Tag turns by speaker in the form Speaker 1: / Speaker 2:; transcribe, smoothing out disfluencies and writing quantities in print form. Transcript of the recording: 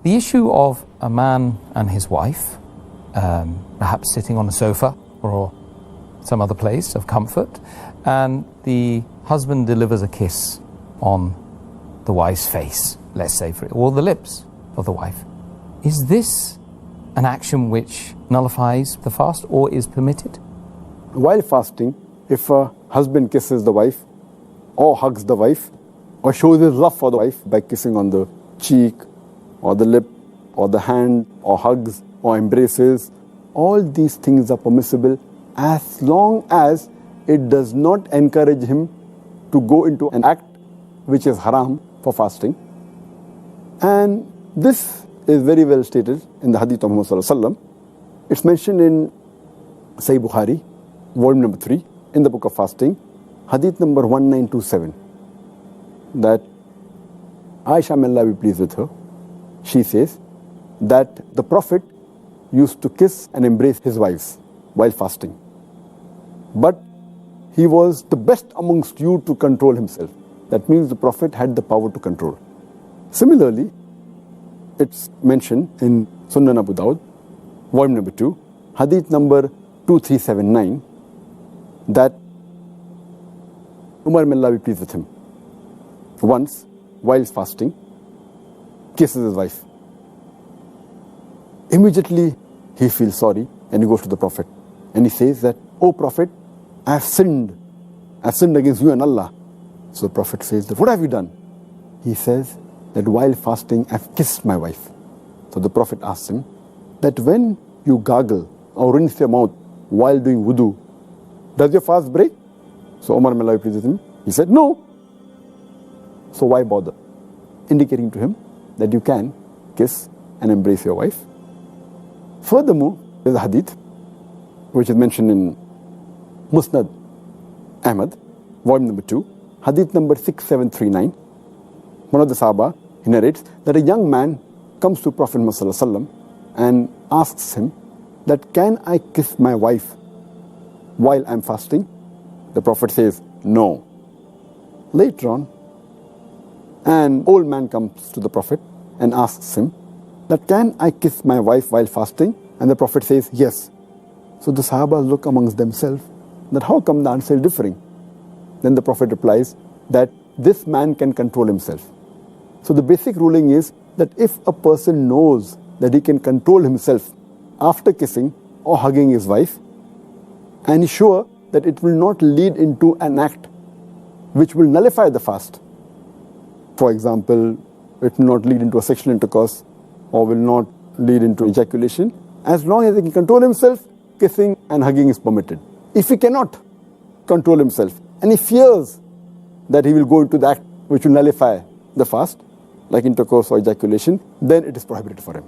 Speaker 1: The issue of a man and his wife, perhaps sitting on a sofa or some other place of comfort, and the husband delivers a kiss on the wife's face, let's say, or the lips of the wife. Is this an action which nullifies the fast or is permitted?
Speaker 2: While fasting, if a husband kisses the wife or hugs the wife or shows his love for the wife by kissing on the cheek or the lip or the hand or hugs or embraces, all these things are permissible as long as it does not encourage him to go into an act which is haram for fasting. And this is very well stated in the hadith of Muhammad sallallahu alaihi wasallam. It's mentioned in Sahih Bukhari, volume number 3, in the book of fasting, hadith number 1927, that Aisha, may Allah be pleased with her, she says that the Prophet used to kiss and embrace his wives while fasting. But he was the best amongst you to control himself. That means the Prophet had the power to control. Similarly, it's mentioned in Sunan Abu Dawud, volume number 2, hadith number 2379, that Umar, may Allah be pleased with him, once, while fasting, kisses his wife. Immediately, he feels sorry and he goes to the Prophet. And he says that, "O Prophet, I have sinned against you and Allah." So the Prophet says that, "What have you done?" He says that while fasting, I've kissed my wife. So the Prophet asks him that when you gargle or rinse your mouth while doing wudu, does your fast break? So Umar, may Allah be pleased with him, he said, "No." So why bother? Indicating to him that you can kiss and embrace your wife. Furthermore, there's a hadith which is mentioned in Musnad Ahmad, volume number 2, hadith number 6739. One of the Sahaba, he narrates that a young man comes to Prophet Muhammad sallallahu alaihi wasallam and asks him that, "Can I kiss my wife while I'm fasting?" The Prophet says, "No." Later on, an old man comes to the Prophet and asks him that, "Can I kiss my wife while fasting?" And the Prophet says, "Yes." So the Sahaba look amongst themselves that how come the answer is differing? Then the Prophet replies that this man can control himself. So the basic ruling is that if a person knows that he can control himself after kissing or hugging his wife, and is sure that it will not lead into an act which will nullify the fast. For example, it will not lead into a sexual intercourse or will not lead into ejaculation. As long as he can control himself, kissing and hugging is permitted. If he cannot control himself and he fears that he will go into the act which will nullify the fast, like intercourse or ejaculation, then it is prohibited for him.